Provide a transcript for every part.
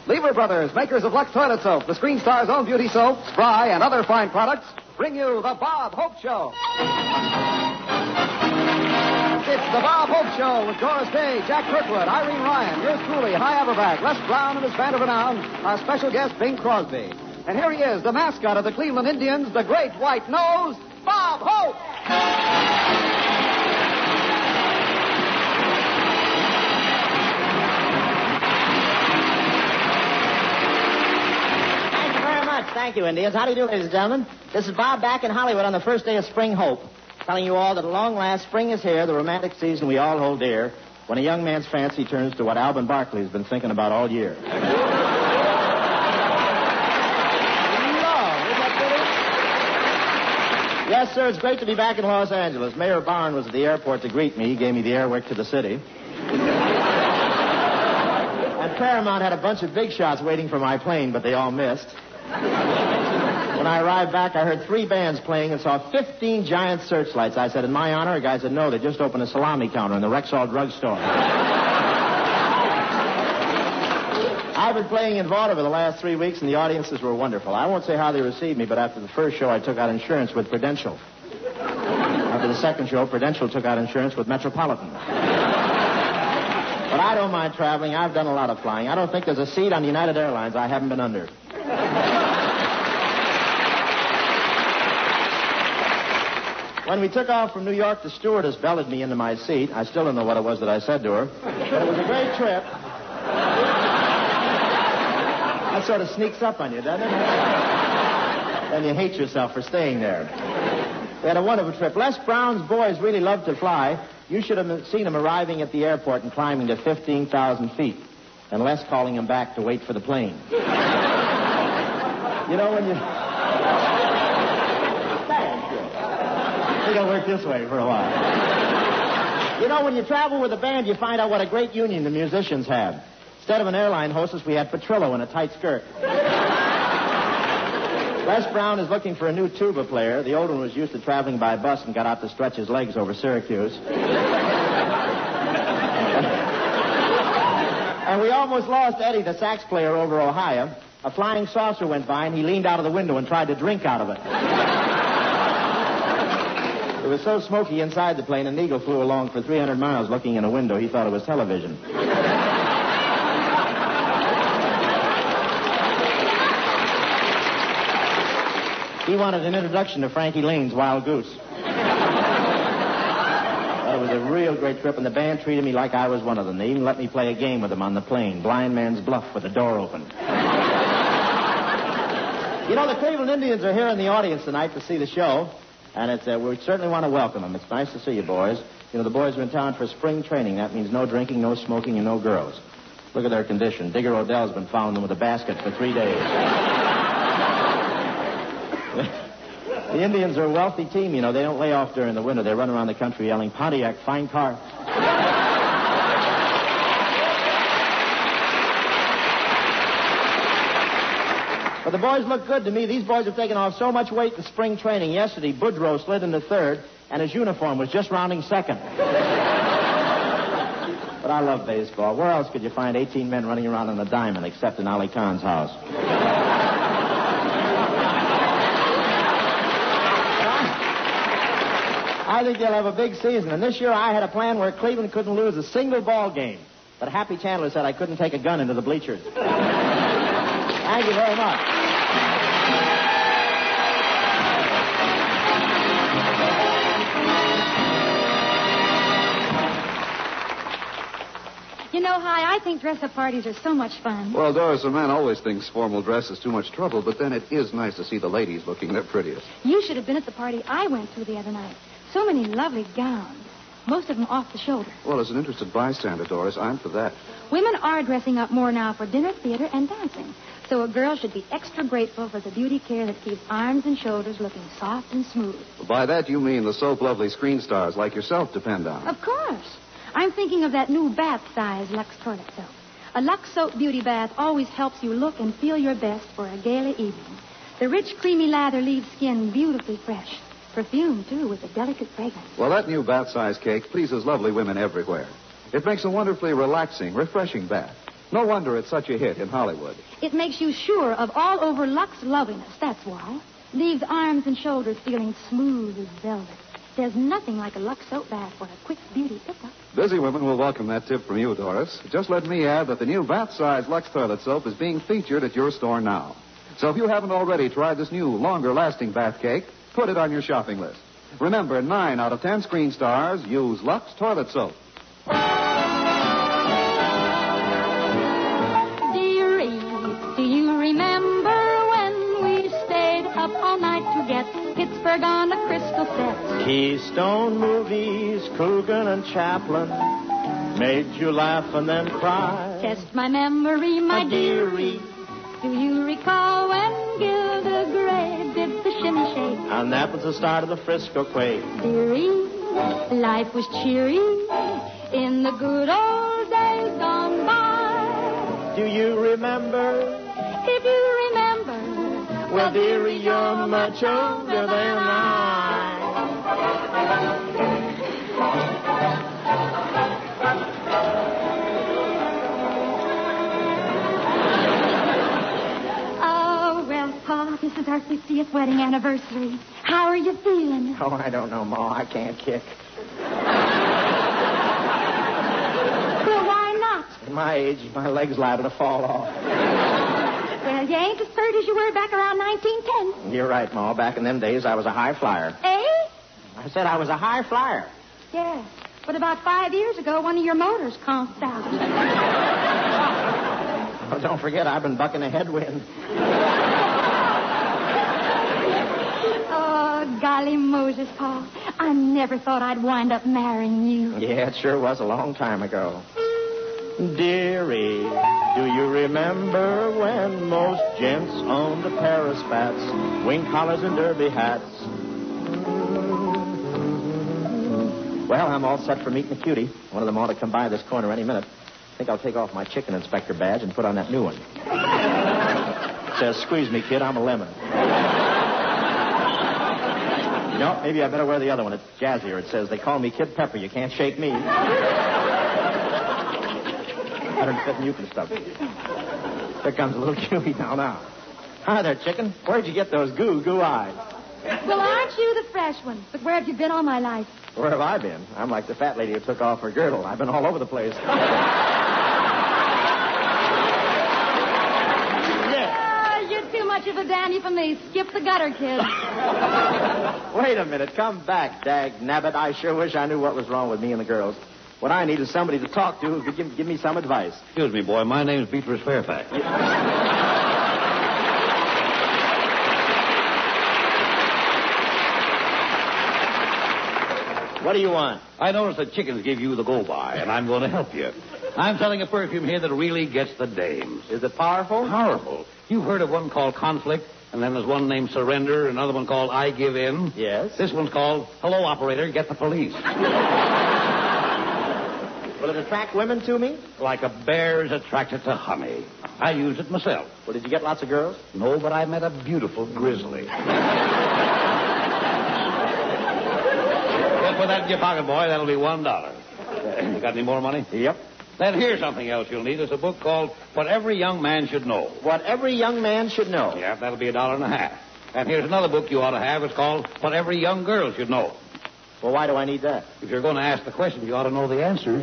Lever Brothers, makers of Lux Toilet Soap, the Screen Star's own beauty soap, Spry, and other fine products, bring you the Bob Hope Show. It's the Bob Hope Show with Doris Day, Jack Kirkwood, Irene Ryan, yours truly, High Aberback, Les Brown, and his band of renown, our special guest, Bing Crosby. And here he is, the mascot of the Cleveland Indians, the great white nose, Bob Hope. Thank you, Indians. How do you do, ladies and gentlemen? This is Bob back in Hollywood on the first day of Spring Hope, telling you all that at long last, spring is here, the romantic season we all hold dear, when a young man's fancy turns to what Alvin Barkley's been thinking about all year. Yes, sir, it's great to be back in Los Angeles. Mayor Barn was at the airport to greet me. He gave me the airwick to the city. And Paramount had a bunch of big shots waiting for my plane, but they all missed. When I arrived back, I heard 3 bands playing and saw 15 giant searchlights. I said, in my honor? A guy said, no, they just opened a salami counter in the Rexall drugstore. I've been playing in vaudeville the last 3 weeks, and the audiences were wonderful. I won't say how they received me, but after the first show, I took out insurance with Prudential. After the second show, Prudential took out insurance with Metropolitan. But I don't mind traveling. I've done a lot of flying. I don't think there's a seat on United Airlines I haven't been under. When we took off from New York, the stewardess belted me into my seat. I still don't know what it was that I said to her. But it was a great trip. That sort of sneaks up on you, doesn't it? Then you hate yourself for staying there. We had a wonderful trip. Les Brown's boys really love to fly. You should have seen him arriving at the airport and climbing to 15,000 feet. And Les calling him back to wait for the plane. You know, when you... Thank you. I think I'll work this way for a while. You know, when you travel with a band, you find out what a great union the musicians have. Instead of an airline hostess, we had Petrillo in a tight skirt. Les Brown is looking for a new tuba player. The old one was used to traveling by bus and got out to stretch his legs over Syracuse. And we almost lost Eddie, the sax player, over Ohio. A flying saucer went by, and he leaned out of the window and tried to drink out of it. It was so smoky inside the plane, an eagle flew along for 300 miles looking in a window. He thought it was television. He wanted an introduction to Frankie Lane's Wild Goose. It was a real great trip, and the band treated me like I was one of them. They even let me play a game with them on the plane, blind man's bluff with the door open. You know, the Cleveland Indians are here in the audience tonight to see the show, and we certainly want to welcome them. It's nice to see you, boys. You know, the boys are in town for spring training. That means no drinking, no smoking, and no girls. Look at their condition. Digger Odell's been following them with a basket for 3 days. The Indians are a wealthy team, you know. They don't lay off during the winter. They run around the country yelling, Pontiac, fine car. But the boys look good to me. These boys have taken off so much weight in spring training. Yesterday, Boudreaux slid into third, and his uniform was just rounding second. But I love baseball. Where else could you find 18 men running around on a diamond except in Ali Khan's house? I think they'll have a big season. And this year I had a plan where Cleveland couldn't lose a single ball game. But Happy Chandler said I couldn't take a gun into the bleachers. Thank you very much. You know, Hi, I think dress-up parties are so much fun. Well, Doris, a man always thinks formal dress is too much trouble, but then it is nice to see the ladies looking their prettiest. You should have been at the party I went to the other night. So many lovely gowns. Most of them off the shoulder. Well, as an interested bystander, Doris, I'm for that. Women are dressing up more now for dinner, theater, and dancing. So a girl should be extra grateful for the beauty care that keeps arms and shoulders looking soft and smooth. By that, you mean the soap-lovely screen stars like yourself depend on. Of course. I'm thinking of that new bath-size Lux toilet soap. A Lux soap beauty bath always helps you look and feel your best for a gala evening. The rich, creamy lather leaves skin beautifully fresh. Perfume, too, with a delicate fragrance. Well, that new bath-size cake pleases lovely women everywhere. It makes a wonderfully relaxing, refreshing bath. No wonder it's such a hit in Hollywood. It makes you sure of all over Lux loveliness, that's why. Leaves arms and shoulders feeling smooth as velvet. There's nothing like a Lux soap bath for a quick beauty pickup. Busy women will welcome that tip from you, Doris. Just let me add that the new bath-size Lux toilet soap is being featured at your store now. So if you haven't already tried this new, longer-lasting bath cake, put it on your shopping list. Remember, 9 out of 10 screen stars use Lux toilet soap. Dearie, do you remember when we stayed up all night to get Pittsburgh on a crystal set? Keystone movies, Coogan and Chaplin made you laugh and then cry. Test my memory, my dearie. Do you recall when Gilda Gray did the shimmy shake? And that was the start of the Frisco quake. Dearie, life was cheery in the good old days gone by. Do you remember? If you remember, Well, dearie, you're much older than I. oh, well, Pa, this is our 50th wedding anniversary. How are you feeling? Oh, I don't know, Ma. I can't kick. Well, why not? At my age, my leg's liable to fall off. Well, you ain't as pert as you were back around 1910. You're right, Ma. Back in them days, I was a high flyer. Eh? I said I was a high flyer. Yeah. But about 5 years ago, one of your motors conked out. Oh, don't forget, I've been bucking a headwind. Oh, golly Moses, Pa. I never thought I'd wind up marrying you. Yeah, it sure was a long time ago. Dearie, do you remember when most gents owned a pair of spats, wing collars and derby hats? Well, I'm all set for meeting a cutie. One of them ought to come by this corner any minute. I think I'll take off my chicken inspector badge and put on that new one. It says, squeeze me, kid, I'm a lemon. No, maybe I better wear the other one. It's jazzier. It says, they call me Kid Pepper. You can't shake me. Better than fit mucus stuff. There comes a little cutie now. Hi there, chicken. Where'd you get those goo eyes? Well, aren't you the fresh one? But where have you been all my life? Where have I been? I'm like the fat lady who took off her girdle. I've been all over the place. You're too much of a dandy for me. Skip the gutter, kid. Wait a minute. Come back, dag nabbit. I sure wish I knew what was wrong with me and the girls. What I need is somebody to talk to who could give me some advice. Excuse me, boy. My name's Beatrice Fairfax. What do you want? I noticed that chickens give you the go-by, and I'm going to help you. I'm selling a perfume here that really gets the dames. Is it powerful? Powerful. You've heard of one called Conflict, and then there's one named Surrender, another one called I Give In. Yes. This one's called Hello, Operator, Get the Police. Will it attract women to me? Like a bear's attracted to honey. I use it myself. Well, did you get lots of girls? No, but I met a beautiful grizzly. Just put that in your pocket, boy. That'll be $1. You got any more money? Yep. Then here's something else you'll need. It's a book called What Every Young Man Should Know. What every young man should know. Yeah, that'll be $1.50. And here's another book you ought to have. It's called What Every Young Girl Should Know. Well, why do I need that? If you're going to ask the questions, you ought to know the answers.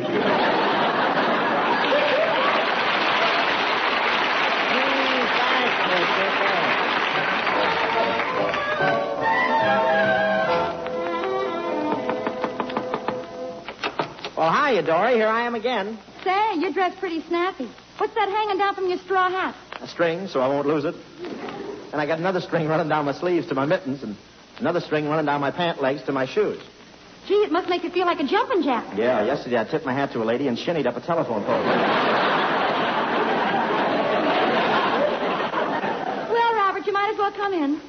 Well, hiya, Dory. Here I am again. Say, you're dressed pretty snappy. What's that hanging down from your straw hat? A string, so I won't lose it. And I got another string running down my sleeves to my mittens, and another string running down my pant legs to my shoes. Gee, it must make you feel like a jumping jack. Yeah, yesterday I tipped my hat to a lady and shinnied up a telephone pole. Well, Robert, you might as well come in.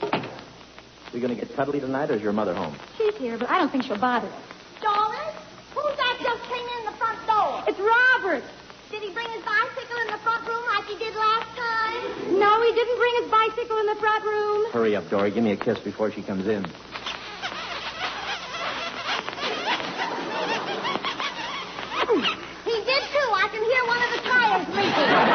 We going to get cuddly tonight, or is your mother home? She's here, but I don't think she'll bother us. Doris? Who's that just came in the front door? It's Robert. Did he bring his bicycle in the front room like he did last time? No, he didn't bring his bicycle in the front room. Hurry up, Dory. Give me a kiss before she comes in. He did too. I can hear one of the tires leaking.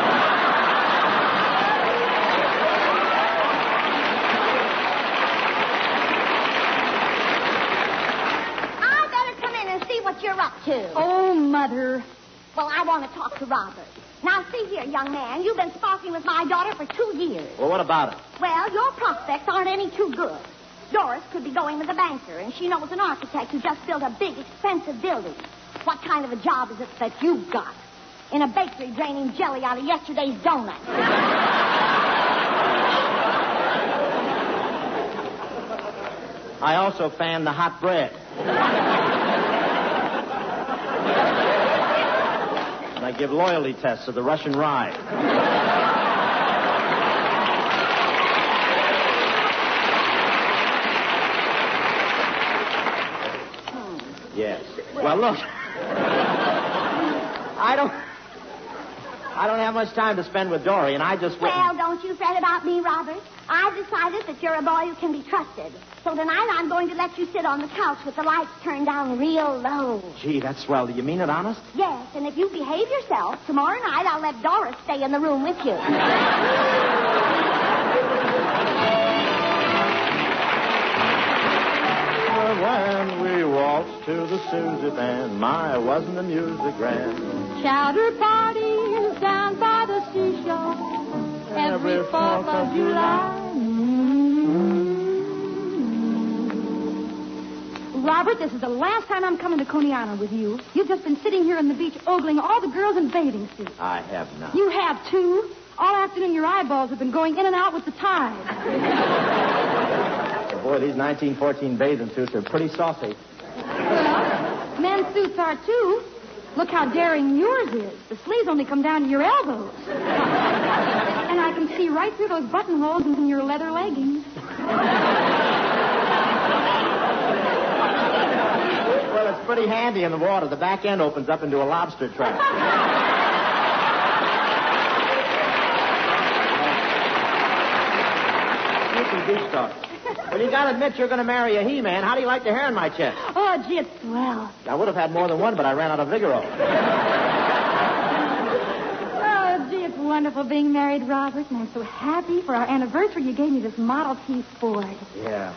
want to talk to Robert. Now, see here, young man. You've been sparking with my daughter for 2 years. Well, what about it? Well, your prospects aren't any too good. Doris could be going with a banker, and she knows an architect who just built a big, expensive building. What kind of a job is it that you've got? In a bakery draining jelly out of yesterday's donuts. I also fan the hot bread. And I give loyalty tests of the Russian rye. Yes. Well, look. I don't have much time to spend with Dory, and I just... Well, don't you fret about me, Robert. I've decided that you're a boy who can be trusted. So tonight I'm going to let you sit on the couch with the lights turned down real low. Gee, that's swell. Do you mean it honest? Yes, and if you behave yourself, tomorrow night I'll let Doris stay in the room with you. When we waltzed to the Susie band, my, wasn't the music grand. Chowder parties down by the seashore every 4th of July. Robert, this is the last time I'm coming to Coney Island with you. You've just been sitting here on the beach ogling all the girls in bathing suits. I have not. You have, too. All afternoon your eyeballs have been going in and out with the tide. Boy, these 1914 bathing suits are pretty saucy. Well, men's suits are, too. Look how daring yours is. The sleeves only come down to your elbows. And I can see right through those buttonholes in your leather leggings. Well, it's pretty handy in the water. The back end opens up into a lobster trap. You can beach talk. Well, you gotta admit you're gonna marry a he-man. How do you like the hair in my chest? Oh, gee, it's swell. I would have had more than one, but I ran out of Vigoro. Oh, gee, it's wonderful being married, Robert. And I'm so happy for our anniversary you gave me this Model T Ford. Yeah.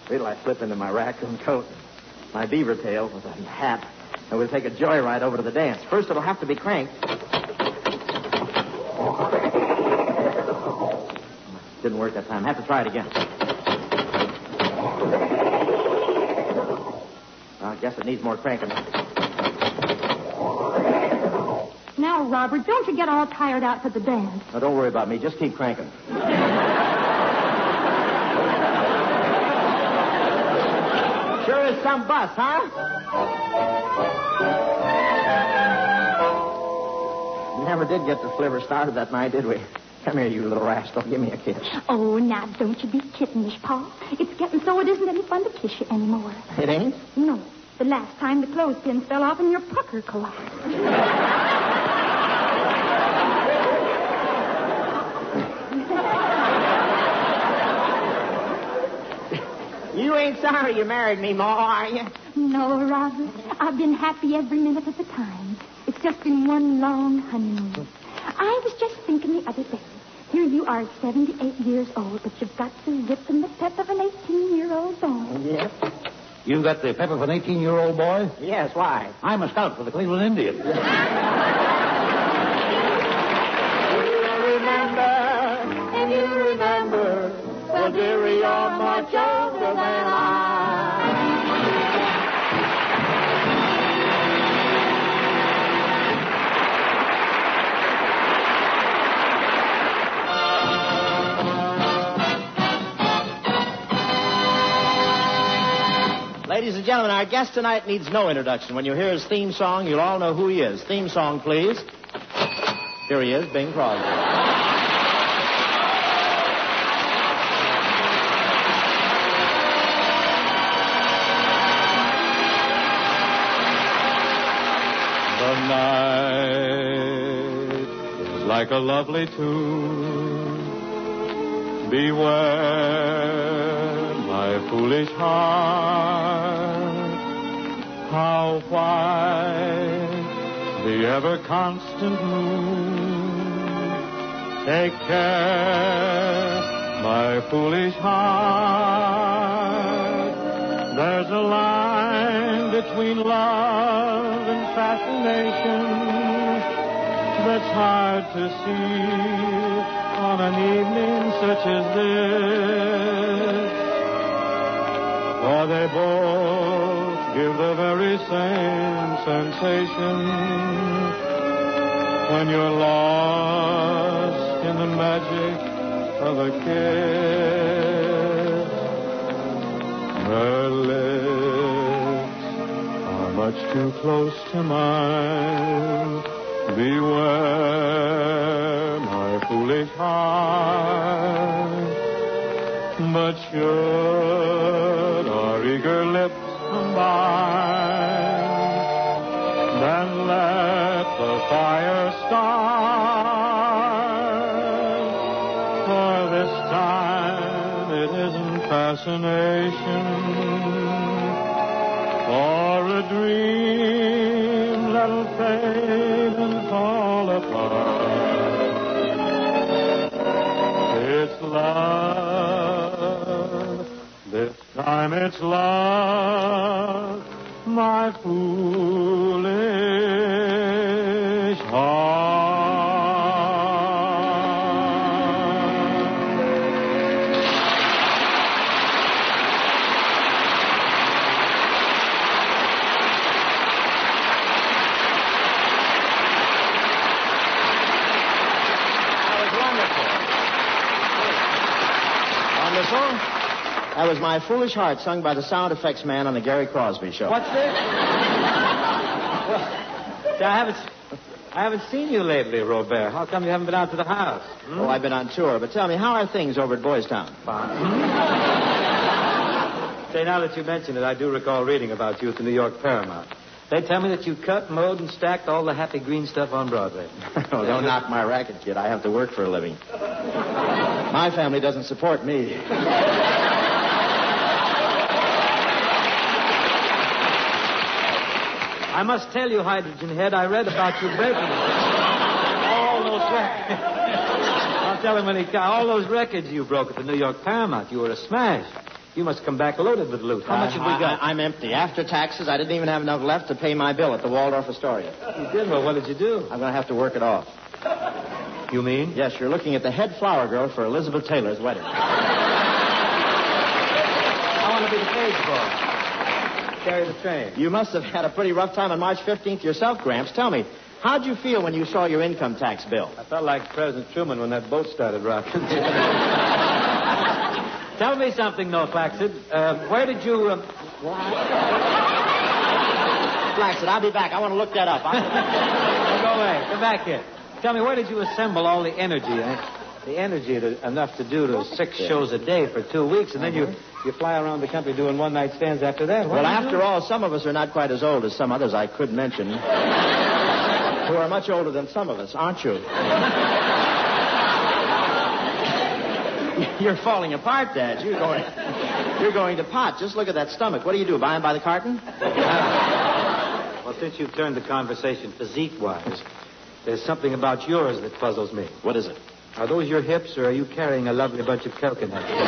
Wait till I slip into my raccoon coat, my beaver tail with a hat, and we'll take a joyride over to the dance. First, it'll have to be cranked. Didn't work that time. Have to try it again. Well, I guess it needs more cranking. Now, Robert, don't you get all tired out for the dance. Now, don't worry about me. Just keep cranking. Sure is some bus, huh? Never did get the sliver started that night, did we? Come here, you little rascal. Give me a kiss. Oh, now, don't you be kittenish, Pa. It's getting so it isn't any fun to kiss you anymore. It ain't? No. The last time the clothespin fell off and your pucker collapsed. You ain't sorry you married me, Ma, are you? No, Robert. I've been happy every minute of the time. It's just been one long honeymoon. I was just thinking the other day. Here you are, 78 years old, but you've got the zip and the pep of an 18-year-old boy. Yep. You got the pep of an 18-year-old boy? Yes, why? I'm a scout for the Cleveland Indians. You remember, if you remember, well, dearie, you're much older than I. Ladies and gentlemen, our guest tonight needs no introduction. When you hear his theme song, you'll all know who he is. Theme song, please. Here he is, Bing Crosby. The night is like a lovely tune. Beware, my foolish heart, how white the ever-constant moon. Take care, my foolish heart. There's a line between love and fascination. that's hard to see on an evening such as this. For they both give the very same sensation when you're lost in the magic of a kiss. Her lips are much too close to mine. Beware, my foolish heart. But should our eager lips combine, then let the fire start. For this time it isn't fascination or a dream that'll fade and fall apart. It's love. This time it's love, my foolish heart. That was My Foolish Heart, sung by the sound effects man on the Gary Crosby Show. What's this? I haven't seen you lately, Robert. How come you haven't been out to the house? Oh, I've been on tour. But tell me, how are things over at Boys Town? Say, now that you mention it, I do recall reading about you at the New York Paramount. They tell me that you cut, mowed, and stacked all the happy green stuff on Broadway. Oh, don't knock my racket, kid. I have to work for a living. My family doesn't support me. I must tell you, Hydrogen Head, I read about you breaking all those records. I'll tell him when he comes. All those records you broke at the New York Paramount. You were a smash. You must come back loaded with loot. How much have we got? I'm empty. After taxes, I didn't even have enough left to pay my bill at the Waldorf Astoria. You did? Well, what did you do? I'm going to have to work it off. You mean? Yes, you're looking at the head flower girl for Elizabeth Taylor's wedding. I want to be the page boy. Carry the train. You must have had a pretty rough time on March 15th yourself, Gramps. Tell me, how'd you feel when you saw your income tax bill? I felt like President Truman when that boat started rocking. Tell me something, though, Flaxseed. Where did you... Flaxseed, I'll be back. I want to look that up. Don't go away. Come back here. Tell me, where did you assemble all the energy? The energy enough to do to 6 shows a day for 2 weeks, and then you fly around the country doing one-night stands after that. Well, after all, some of us are not quite as old as some others I could mention, who are much older than some of us, aren't you? You're falling apart, Dad. You're going to pot. Just look at that stomach. What do you do, buy him by the carton? Well, since you've turned the conversation physique-wise, there's something about yours that puzzles me. What is it? Are those your hips, or are you carrying a lovely bunch of coconuts? What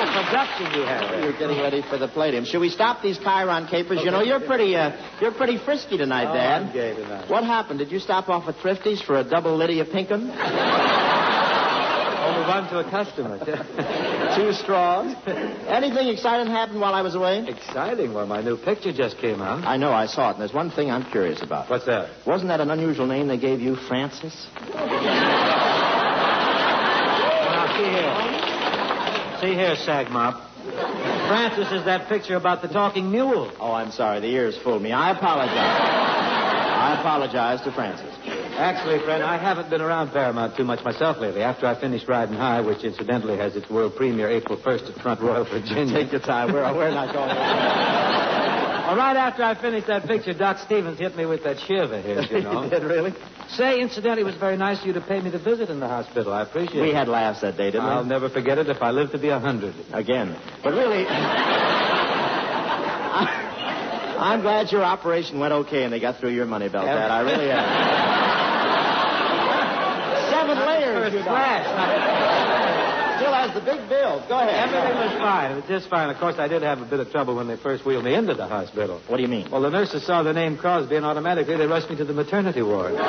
a production you have. You're getting ready for the Palladium. Should we stop these Chiron capers? Okay. You know, you're pretty frisky tonight, Dad. I'm gay tonight. What happened? Did you stop off at Thrifty's for a double Lydia Pinkham? Only one to a customer. 2 straws. Anything exciting happened while I was away? Exciting? Well, my new picture just came out. I know, I saw it, and there's one thing I'm curious about. What's that? Wasn't that an unusual name they gave you, Francis? Now, see here, Sagmop. Francis is that picture about the talking mule. Oh, I'm sorry. The ears fooled me. I apologize. I apologize to Francis. Actually, friend, I haven't been around Paramount too much myself lately. After I finished Riding High, which incidentally has its world premiere April 1st at Front Royal, Virginia. Take your time. We're not going Well, right after I finished that picture, Doc Stevens hit me with that shiver here, you know. He did, really? Say, incidentally, it was very nice of you to pay me to visit in the hospital. I appreciate it. We had laughs that day, didn't we? I'll never forget it if I live to be 100. Again. But really... I'm glad your operation went okay and they got through your money belt, Dad. I really am. 7 layers. First class. Still has the big bills. Go ahead. Everything was fine. It was just fine. Of course, I did have a bit of trouble when they first wheeled me into the hospital. What do you mean? Well, the nurses saw the name Crosby, and automatically they rushed me to the maternity ward. Well,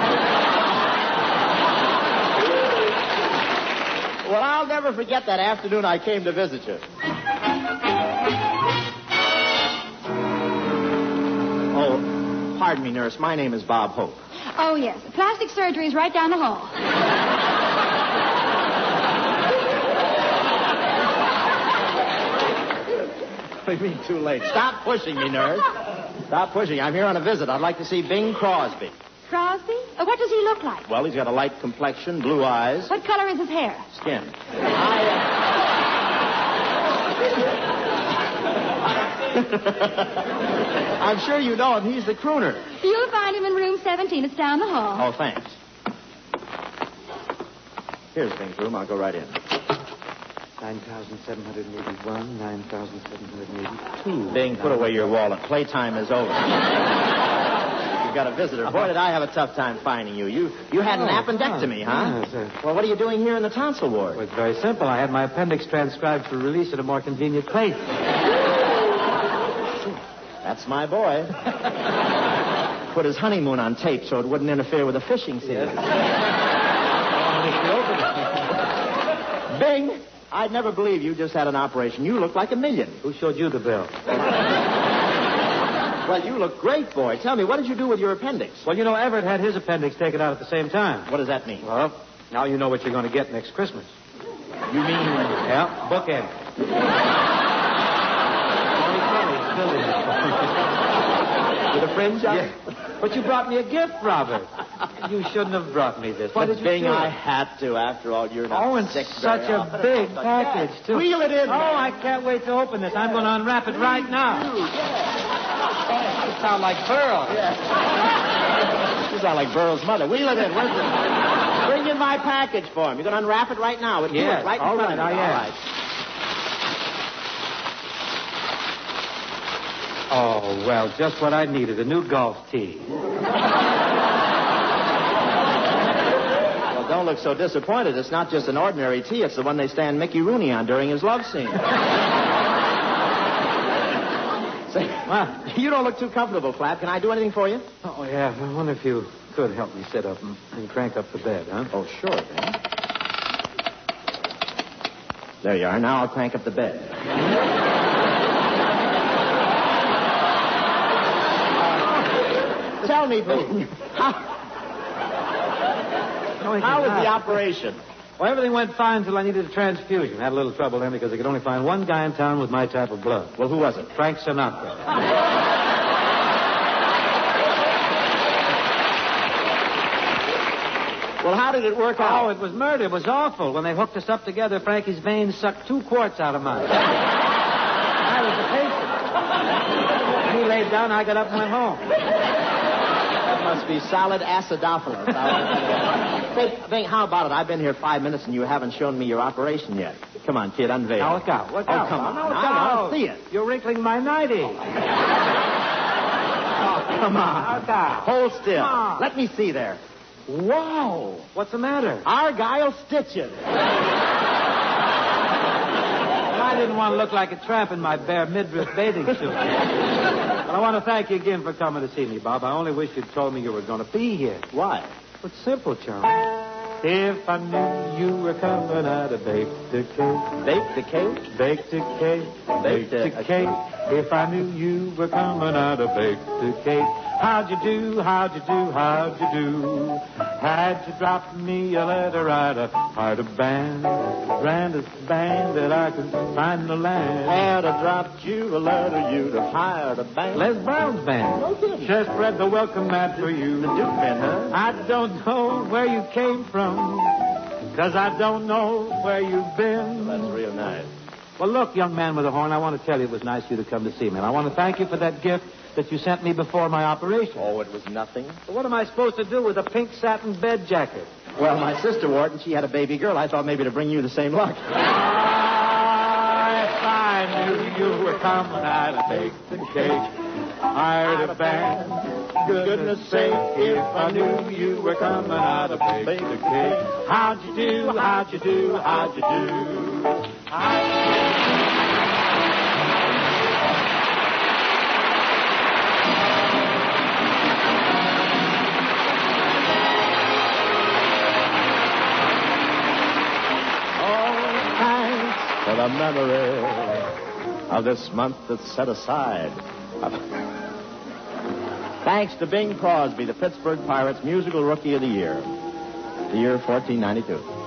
I'll never forget that afternoon I came to visit you. Oh, pardon me, nurse. My name is Bob Hope. Oh, yes. Plastic surgery is right down the hall. What do you mean too late? Stop pushing me, nurse. Stop pushing. I'm here on a visit. I'd like to see Bing Crosby. Crosby? What does he look like? Well, he's got a light complexion, blue eyes. What color is his hair? Skin. I'm sure you know him. He's the crooner. You'll find him in room 17. It's down the hall. Oh, thanks. Here's Bing's room. I'll go right in. 9,781, 9,782. Bing, put away your wallet. Playtime is over. You've got a visitor. Boy, did I have a tough time finding you. You had an appendectomy, huh? Yes, Well, what are you doing here in the tonsil ward? Well, it's very simple. I had my appendix transcribed for release at a more convenient place. That's my boy. Put his honeymoon on tape so it wouldn't interfere with the fishing season. Bing, I'd never believe you just had an operation. You look like $1 million. Who showed you the bill? Well, you look great, boy. Tell me, what did you do with your appendix? Well, you know, Everett had his appendix taken out at the same time. What does that mean? Well, now you know what you're going to get next Christmas. You mean... Yeah, bookend. With a fringe on? Yeah. But you brought me a gift, Robert. You shouldn't have brought me this. Why did you Bing, do it? I had to. After all, you're not and sick such very a often. big package, too. Wheel it in. Oh, I can't wait to open this. I'm going to unwrap it right now. You sound like Burl. You sound like Burl's mother. Wheel it in. Where's it? Bring in my package for him. You're going to unwrap it right now. Yes. Right in All front right, of me. I am. All right. Oh, well, just what I needed, a new golf tee. Well, don't look so disappointed. It's not just an ordinary tee. It's the one they stand Mickey Rooney on during his love scene. Say, well, you don't look too comfortable, Flap. Can I do anything for you? Oh, yeah. I wonder if you could help me sit up and crank up the bed, huh? Oh, sure, man. There you are. Now I'll crank up the bed. Tell me, Bing, how was the operation? Well, everything went fine until I needed a transfusion. Had a little trouble then because they could only find one guy in town with my type of blood. Well, who was it? Frank Sinatra. Well, how did it work out? Oh, it was murder. It was awful. When they hooked us up together, Frankie's veins sucked 2 quarts out of mine. I was a patient. He laid down, I got up and went home. That must be solid acidophilus. Say, Bing, how about it? I've been here 5 minutes and you haven't shown me your operation yet. Come on, kid, unveil. Now, look out. Look out. Come on. Now, look I out. want to see it. You're wrinkling my nightie. Oh, come on. Look out. Hold still. Come on. Let me see there. Wow. What's the matter? Argyle stitches. I didn't want to look like a tramp in my bare midriff bathing suit. Well, I want to thank you again for coming to see me, Bob. I only wish you'd told me you were going to be here. Why? It's simple, Charlie. If I knew you were coming, I'd have baked a cake. Baked a cake? Baked a cake. Baked a cake. If I knew you were coming, I'd have baked a cake. How'd you do? How'd you do? How'd you do? Had you dropped me a letter, I'd have hired a band. The grandest band that I could find in the land. Had I dropped you a letter, you'd have hired a band. Les Brown's band. No kidding. Just read the welcome mat for you. The Duke band, huh? I don't know where you came from, 'cause I don't know where you've been. That's real nice. Well, look, young man with a horn, I want to tell you it was nice of you to come to see me. And I want to thank you for that gift that you sent me before my operation. Oh, it was nothing. But what am I supposed to do with a pink satin bed jacket? Well, my sister wore it, and she had a baby girl. I thought maybe to bring you the same luck. If I knew you were coming, I'd have baked the cake. Hired a band. Goodness sake, if I knew you were coming, I'd have baked the cake. How'd you do? How'd you do? How'd you do? For the memory of this month that's set aside. Thanks to Bing Crosby, the Pittsburgh Pirates Musical Rookie of the Year. The year 1492.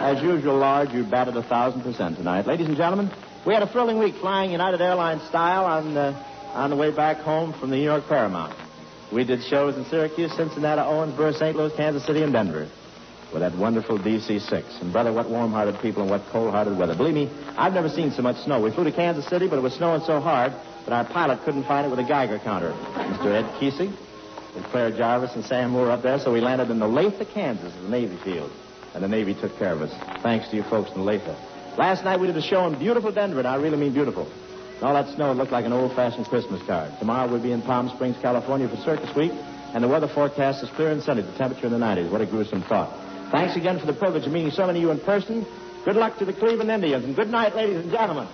As usual, Lard, you batted 1,000% tonight. Ladies and gentlemen, we had a thrilling week flying United Airlines style on the way back home from the New York Paramount. We did shows in Syracuse, Cincinnati, Owensboro, St. Louis, Kansas City, and Denver. With that wonderful DC-6. And, brother, what warm-hearted people and what cold-hearted weather. Believe me, I've never seen so much snow. We flew to Kansas City, but it was snowing so hard that our pilot couldn't find it with a Geiger counter. Mr. Ed Kesey and Claire Jarvis and Sam Moore up there, so we landed in Olathe, Kansas, at the Navy field. And the Navy took care of us. Thanks to you folks in Olathe. Last night we did a show in beautiful Denver, and I really mean beautiful. And all that snow looked like an old-fashioned Christmas card. Tomorrow we'll be in Palm Springs, California for Circus Week, and the weather forecast is clear and sunny, the temperature in the 90s. What a gruesome thought. Thanks again for the privilege of meeting so many of you in person. Good luck to the Cleveland Indians, and good night, ladies and gentlemen.